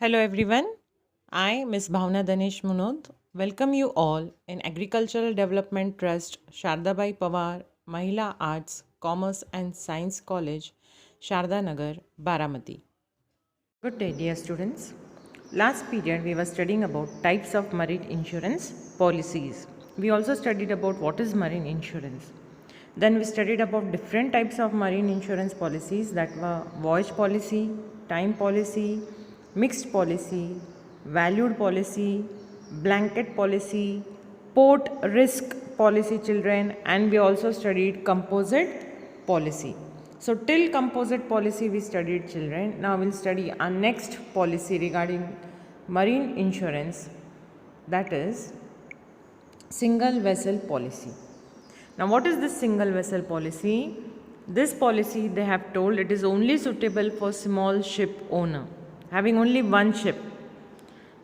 Hello everyone. I, Ms. Bhavna Danesh Munod, welcome you all in Agricultural Development Trust, Shardabai Pawar, Mahila Arts, Commerce and Science College, Sharda Nagar, Baramati. Good day, dear students. Last period we were studying about types of marine insurance policies. We also studied about what is marine insurance. Then we studied about different types of marine insurance policies, that were voyage policy, time policy, mixed policy, valued policy, blanket policy, port risk policy children, and we also studied composite policy. So till composite policy we studied children. Now we'll study our next policy regarding marine insurance, that is single vessel policy. Now what is this single vessel policy? This policy, they have told, it is only suitable for small ship owner having only one ship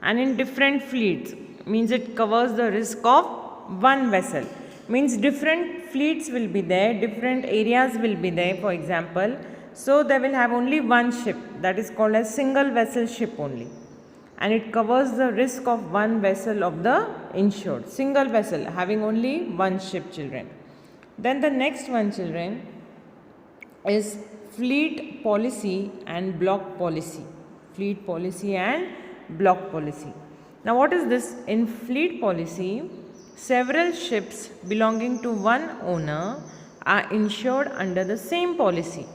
and in different fleets, means it covers the risk of one vessel, means different fleets will be there, different areas will be there, for example. So they will have only one ship, that is called as single vessel ship only, and it covers the risk of one vessel of the insured, single vessel having only one ship children. Then the next one children is fleet policy and block policy. Fleet policy and block policy. Now what is this? In fleet policy, several ships belonging to one owner are insured under the same policy.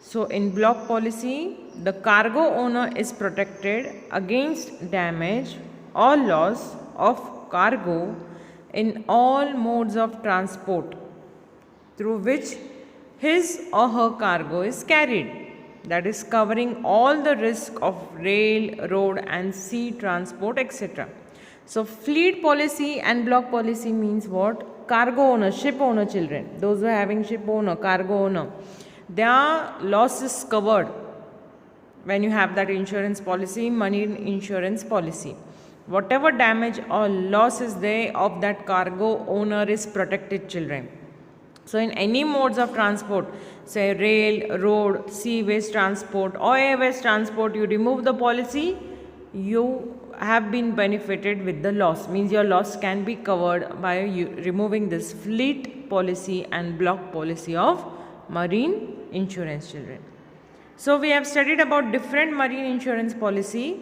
So in block policy, the cargo owner is protected against damage or loss of cargo in all modes of transport through which his or her cargo is carried, that is covering all the risk of rail, road and sea transport, etc. So fleet policy and block policy means what? Cargo owner, ship owner children, those who are having ship owner, cargo owner, their loss is covered when you have that insurance policy, marine insurance policy. Whatever damage or loss is there of that cargo owner is protected children. So in any modes of transport, say rail, road, seaways transport or airways transport, you remove the policy, you have been benefited with the loss, means your loss can be covered by you removing this fleet policy and block policy of marine insurance children. So we have studied about different marine insurance policy.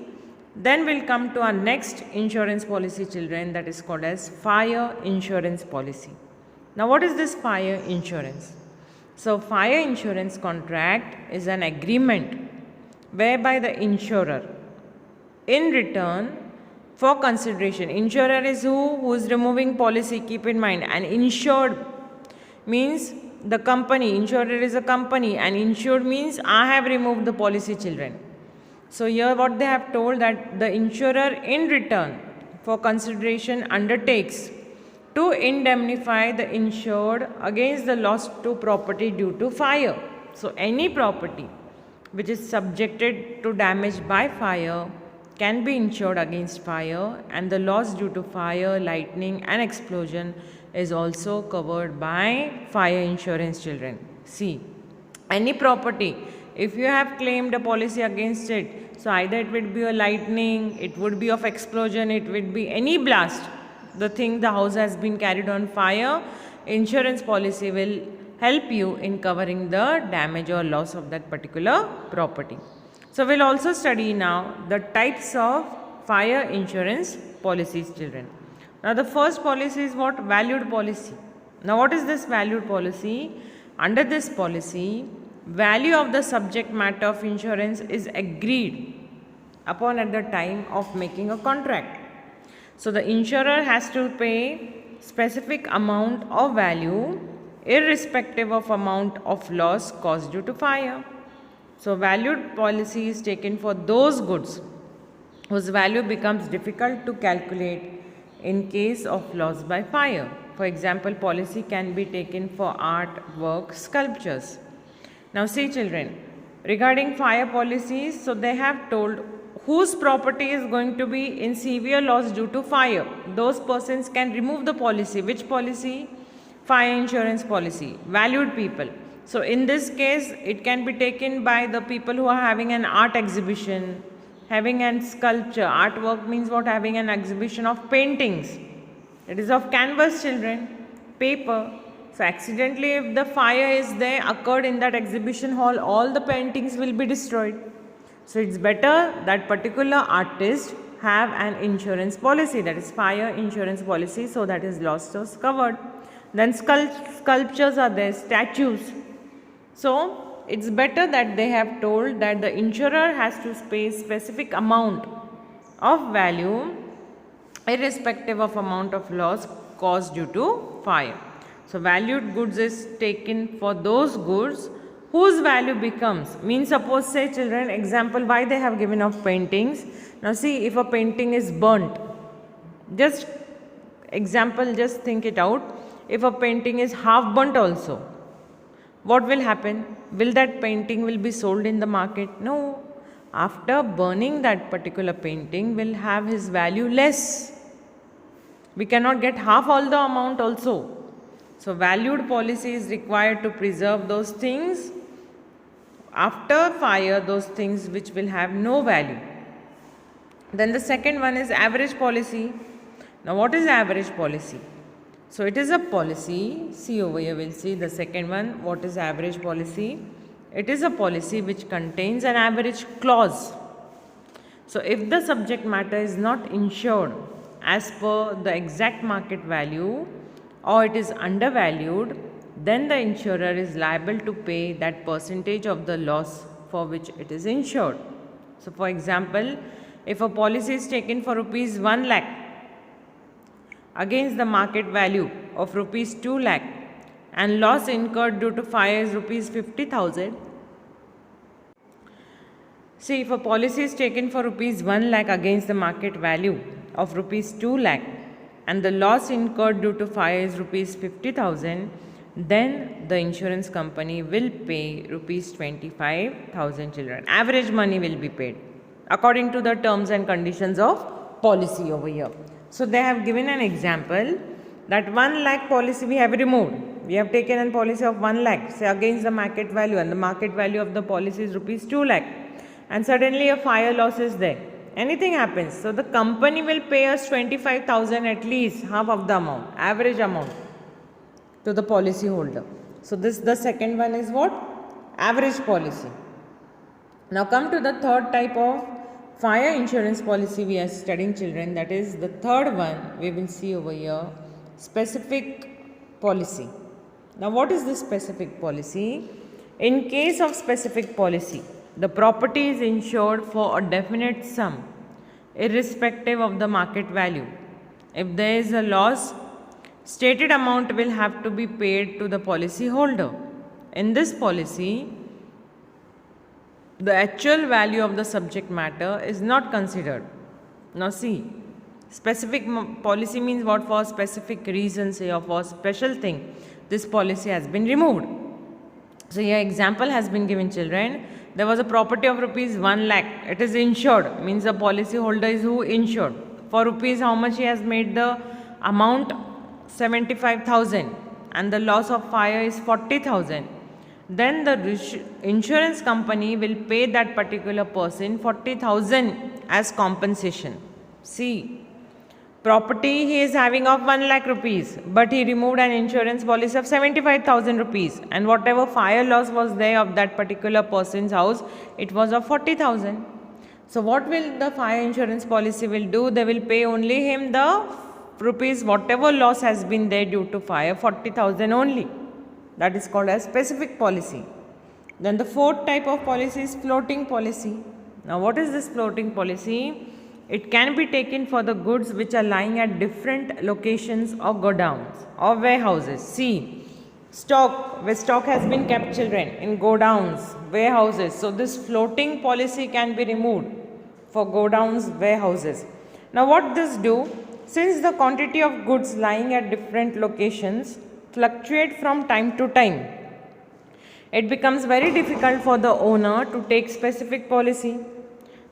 Then we'll come to our next insurance policy children, that is called as fire insurance policy. Now what is this fire insurance? So fire insurance contract is an agreement whereby the insurer, in return for consideration, insurer is who is removing policy, keep in mind, and insured means the company, insurer is a company and insured means I have removed the policy children. So here what they have told, that the insurer in return for consideration undertakes to indemnify the insured against the loss to property due to fire. So any property which is subjected to damage by fire can be insured against fire, and the loss due to fire, lightning and explosion is also covered by fire insurance children. See, any property, if you have claimed a policy against it, so either it would be a lightning, it would be of explosion, it would be any blast, the thing, the house has been carried on fire, insurance policy will help you in covering the damage or loss of that particular property. So we'll also study now the types of fire insurance policies children. Now the first policy is what? Valued policy. Now what is this valued policy? Under this policy, value of the subject matter of insurance is agreed upon at the time of making a contract. So the insurer has to pay specific amount of value irrespective of amount of loss caused due to fire. So valued policy is taken for those goods whose value becomes difficult to calculate in case of loss by fire. For example, policy can be taken for art, work, sculptures. Now see children, regarding fire policies, so they have told whose property is going to be in severe loss due to fire. Those persons can remove the policy. Which policy? Fire insurance policy. Valued people. So in this case, it can be taken by the people who are having an art exhibition, having an sculpture. Artwork means what? Having an exhibition of paintings. It is of canvas, children, paper. So accidentally if the fire is there occurred in that exhibition hall, all the paintings will be destroyed. So it's better that particular artist have an insurance policy, that is fire insurance policy, so that his loss was covered. Then sculptures are there, statues. So it's better that they have told that the insurer has to pay specific amount of value irrespective of amount of loss caused due to fire. So valued goods is taken for those goods whose value becomes, means suppose say children, example why they have given of paintings. Now see, if a painting is burnt, just example, just think it out. If a painting is half burnt also, what will happen? Will that painting will be sold in the market? No. After burning that particular painting will have his value less. We cannot get half all the amount also. So valued policy is required to preserve those things after fire, those things which will have no value. Then the second one is average policy. Now what is average policy? So it is a policy, see over here we'll see the second one, what is average policy? It is a policy which contains an average clause. So if the subject matter is not insured as per the exact market value or it is undervalued, then the insurer is liable to pay that percentage of the loss for which it is insured. So for example, if a policy is taken for rupees 1 lakh against the market value of rupees 2 lakh and loss incurred due to fire is rupees 50,000. See, if a policy is taken for rupees 1 lakh against the market value of rupees 2 lakh and the loss incurred due to fire is rupees 50,000, then the insurance company will pay rupees 25,000 children. Average money will be paid according to the terms and conditions of policy over here. So they have given an example that 1 lakh policy we have removed. We have taken a policy of 1 lakh, say against the market value, and the market value of the policy is rupees 2 lakh. And suddenly a fire loss is there. Anything happens. So the company will pay us 25,000, at least half of the amount, average amount to the policy holder. So this the second one is what? Average policy. Now come to the third type of fire insurance policy we are studying, children. That is the third one we will see over here, specific policy. Now what is this specific policy? In case of specific policy, the property is insured for a definite sum irrespective of the market value. If there is a loss, stated amount will have to be paid to the policy holder. In this policy, the actual value of the subject matter is not considered. Now see, specific policy means what? For specific reasons or for special thing, this policy has been removed. So here example has been given, children. There was a property of rupees 1 lakh. It is insured, means the policy holder is who insured. For rupees how much he has made the amount? 75,000, and the loss of fire is 40,000. Then the insurance company will pay that particular person 40,000 as compensation. See, property he is having of 1 lakh rupees, but he removed an insurance policy of 75,000 rupees, and whatever fire loss was there of that particular person's house, it was of 40,000. So what will the fire insurance policy will do? They will pay only him the rupees whatever loss has been there due to fire, 40,000 only. That is called as specific policy. Then the fourth type of policy is floating policy. Now what is this floating policy? It can be taken for the goods which are lying at different locations or godowns or warehouses. See, stock, where stock has been kept, children, in godowns, warehouses. So this floating policy can be removed for godowns, warehouses. Now what this do? Since the quantity of goods lying at different locations fluctuate from time to time, it becomes very difficult for the owner to take specific policy.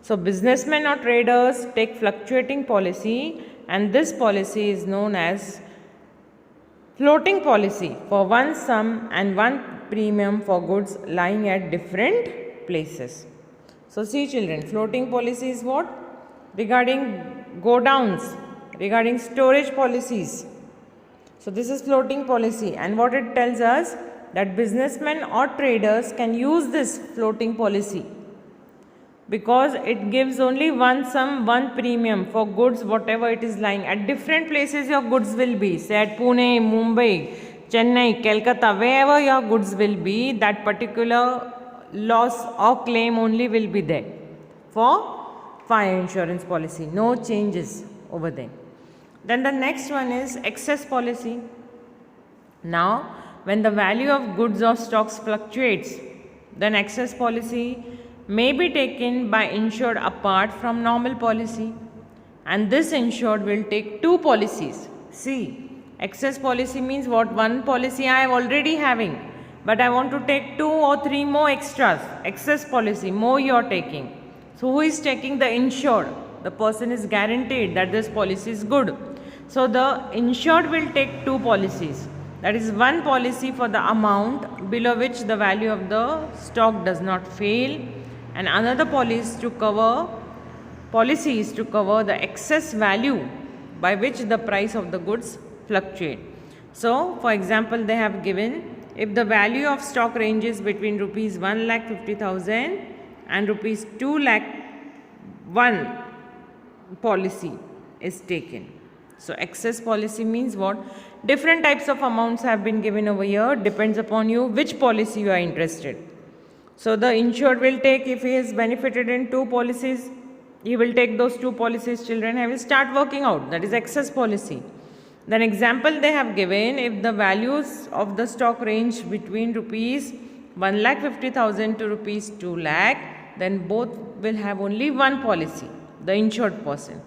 So businessmen or traders take fluctuating policy, and this policy is known as floating policy for one sum and one premium for goods lying at different places. So see children, floating policy is what? Regarding go downs, regarding storage policies. So this is floating policy, and what it tells us that businessmen or traders can use this floating policy because it gives only one sum, one premium for goods whatever it is lying. At different places your goods will be, say at Pune, Mumbai, Chennai, Calcutta, wherever your goods will be, that particular loss or claim only will be there for fire insurance policy. No changes over there. Then the next one is excess policy. Now, when the value of goods or stocks fluctuates, then excess policy may be taken by insured apart from normal policy, and this insured will take two policies. See, excess policy means what? One policy I am already having, but I want to take 2 or 3 more extras. Excess policy, more you are taking. So who is taking? The insured. The person is guaranteed that this policy is good. So the insured will take two policies. That is one policy for the amount below which the value of the stock does not fail, and another policy is to cover the excess value by which the price of the goods fluctuate. So for example, they have given, if the value of stock ranges between rupees 1,50,000 and rupees 2,01,000, policy is taken. So excess policy means what? Different types of amounts have been given over here, depends upon you which policy you are interested. So the insured will take, if he is benefited in two policies, he will take those two policies, children. He will start working out, that is excess policy. Then example they have given, if the values of the stock range between rupees 1,50,000 to rupees 2,00,000, then both will have only one policy, the insured person.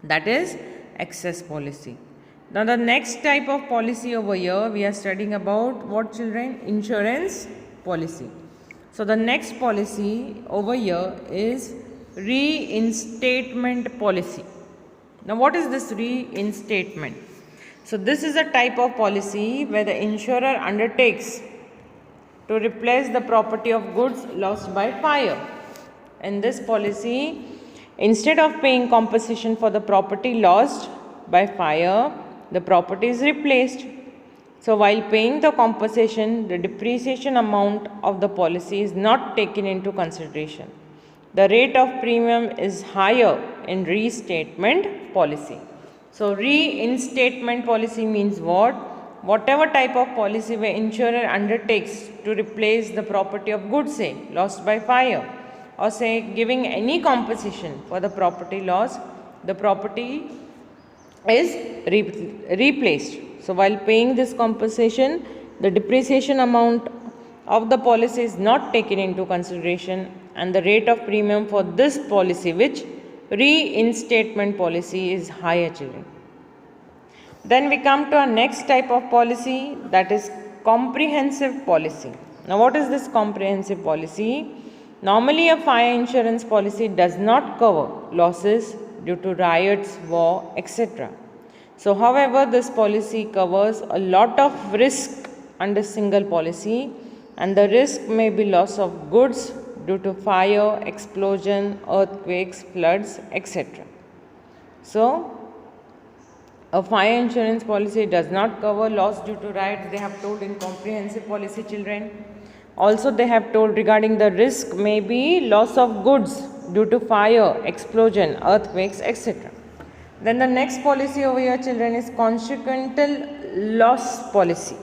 That is excess policy. Now the next type of policy over here, we are studying about what, children? Insurance policy. So the next policy over here is reinstatement policy. Now what is this reinstatement? So this is a type of policy where the insurer undertakes to replace the property of goods lost by fire. In this policy, instead of paying compensation for the property lost by fire, the property is replaced. So while paying the compensation, the depreciation amount of the policy is not taken into consideration. The rate of premium is higher in restatement policy. So reinstatement policy means what? Whatever type of policy where insurer undertakes to replace the property of goods, say lost by fire, or say giving any compensation for the property loss, the property is replaced. So while paying this compensation, the depreciation amount of the policy is not taken into consideration, and the rate of premium for this policy, which reinstatement policy, is higher, children. Then we come to our next type of policy, that is comprehensive policy. Now what is this comprehensive policy? Normally a fire insurance policy does not cover losses due to riots, war, etc. So however, this policy covers a lot of risk under single policy, and the risk may be loss of goods due to fire, explosion, earthquakes, floods, etc. So a fire insurance policy does not cover loss due to riots, they have told in comprehensive policy, children. Also they have told regarding the risk may be loss of goods due to fire, explosion, earthquakes, etc. Then the next policy over here, children, is consequential loss policy.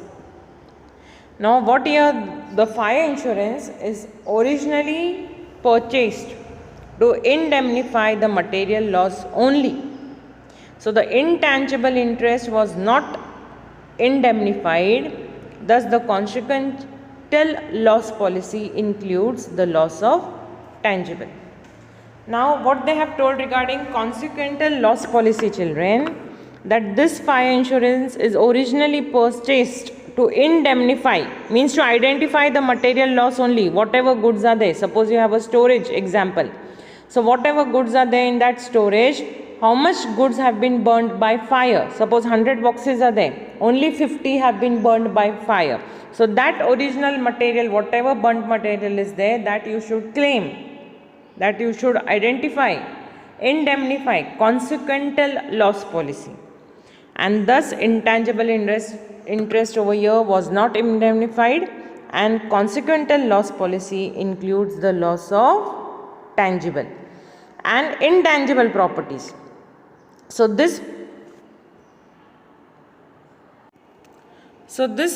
Now what here, the fire insurance is originally purchased to indemnify the material loss only. So the intangible interest was not indemnified, thus the consequential loss policy includes the loss of tangible. Now what they have told regarding consequential loss policy, children, that this fire insurance is originally purchased to indemnify, means to identify the material loss only, whatever goods are there. Suppose you have a storage example. So whatever goods are there in that storage, how much goods have been burned by fire? Suppose 100 boxes are there, only 50 have been burned by fire. So that original material, whatever burnt material is there, that you should claim. that you should identify, indemnify consequential loss policy. And thus intangible interest over here was not indemnified, and consequential loss policy includes the loss of tangible and intangible properties. So this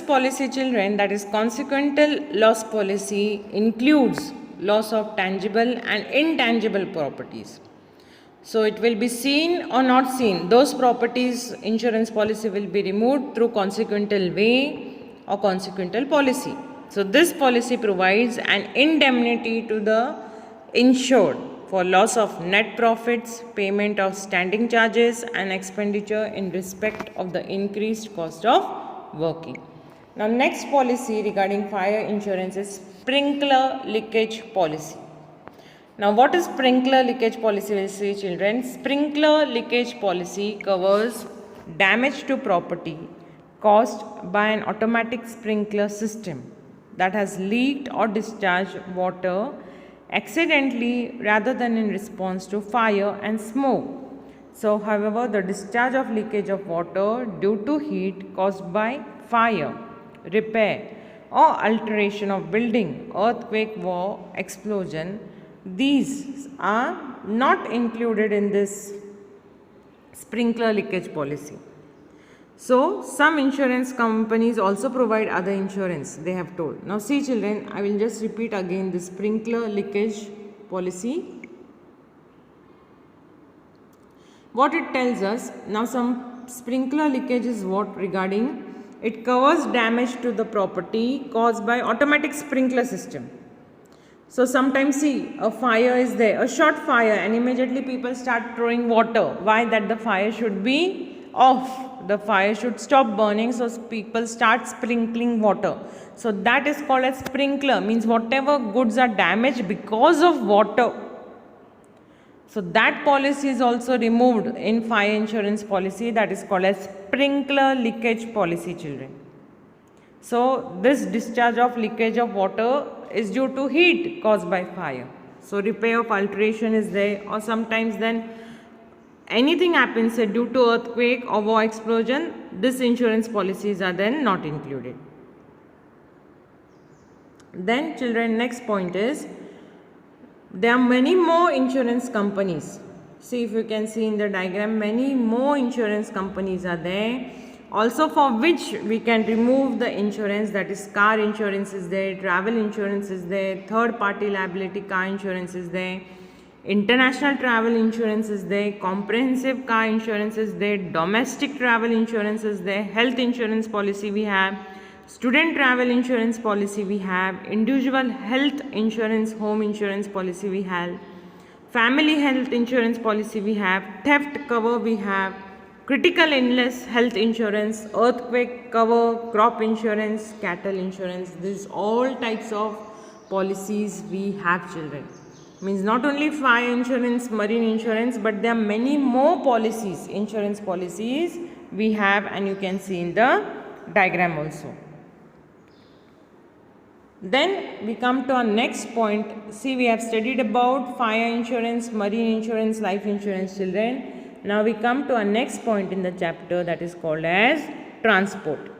policy, children, that is consequential loss policy, includes loss of tangible and intangible properties. So it will be seen or not seen. Those properties insurance policy will be removed through consequential way or consequential policy. So this policy provides an indemnity to the insured for loss of net profits, payment of standing charges and expenditure in respect of the increased cost of working. Now next policy regarding fire insurance is sprinkler leakage policy. Now what is sprinkler leakage policy? We'll see, children. Sprinkler leakage policy covers damage to property caused by an automatic sprinkler system that has leaked or discharged water accidentally rather than in response to fire and smoke. So however, the discharge of leakage of water due to heat caused by fire, repair or alteration of building, earthquake, war, explosion, these are not included in this sprinkler leakage policy. So some insurance companies also provide other insurance, they have told. Now see, children, I will just repeat again the sprinkler leakage policy. What it tells us, now some sprinkler leakage is what regarding, it covers damage to the property caused by automatic sprinkler system. So sometimes see, a fire is there, a short fire, and immediately people start throwing water. Why? That the fire should be off, the fire should stop burning, so people start sprinkling water. So that is called as sprinkler, means whatever goods are damaged because of water. So that policy is also removed in fire insurance policy, that is called as sprinkler leakage policy, children. So this discharge of leakage of water is due to heat caused by fire. So repair of alteration is there, or sometimes then anything happens due to earthquake or war explosion, this insurance policies are then not included. Then children, next point is, there are many more insurance companies. See, if you can see in the diagram, many more insurance companies are there. Also for which we can remove the insurance, that is car insurance is there, travel insurance is there, third party liability car insurance is there, international travel insurance is there, comprehensive car insurance is there, domestic travel insurance is there, health insurance policy we have, student travel insurance policy we have, individual health insurance, home insurance policy we have, family health insurance policy we have, theft cover we have, critical illness health insurance, earthquake cover, crop insurance, cattle insurance. These all types of policies we have, children. Means not only fire insurance, marine insurance, but there are many more policies, insurance policies we have, and you can see in the diagram also. Then we come to our next point. See, we have studied about fire insurance, marine insurance, life insurance, children. Now we come to our next point in the chapter, that is called as transport.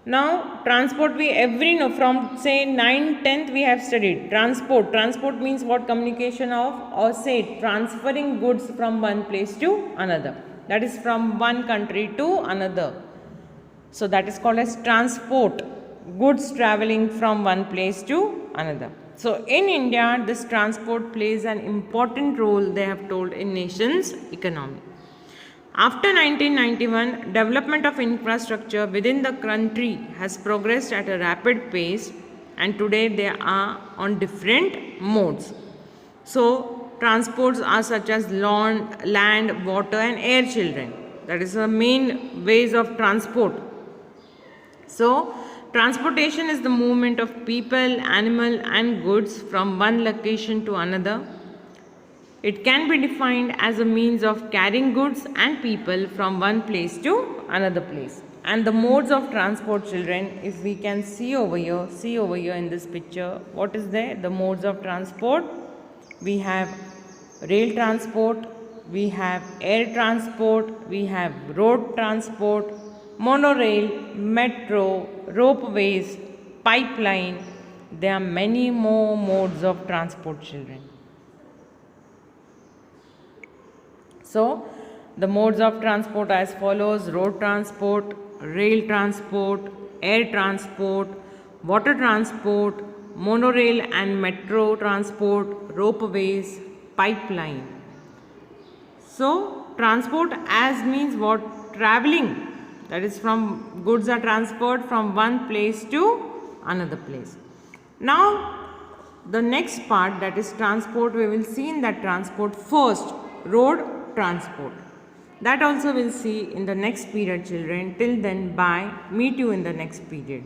Now transport we every know from say 9th, 10th we have studied transport. Transport means what? Communication of, or say transferring goods from one place to another. That is from one country to another. So that is called as transport. Goods traveling from one place to another. So in India, this transport plays an important role, they have told, in nation's economy. After 1991, development of infrastructure within the country has progressed at a rapid pace, and today they are on different modes. So transports are such as land, water and air, children. That is the main ways of transport. So transportation is the movement of people, animal and goods from one location to another. It can be defined as a means of carrying goods and people from one place to another place. And the modes of transport, children, if we can see over here in this picture, what is there? The modes of transport. we have rail transport, we have air transport, we have road transport, monorail, metro, ropeways, pipeline. There are many more modes of transport, children. So, the modes of transport as follows: road transport, rail transport, air transport, water transport, monorail and metro transport, ropeways, pipeline. So, transport as means what? Traveling. That is, from goods are transferred from one place to another place. Now, the next part, that is transport, we will see in that transport. First, road transport. That also we'll see in the next period, children. Till then, bye. Meet you in the next period.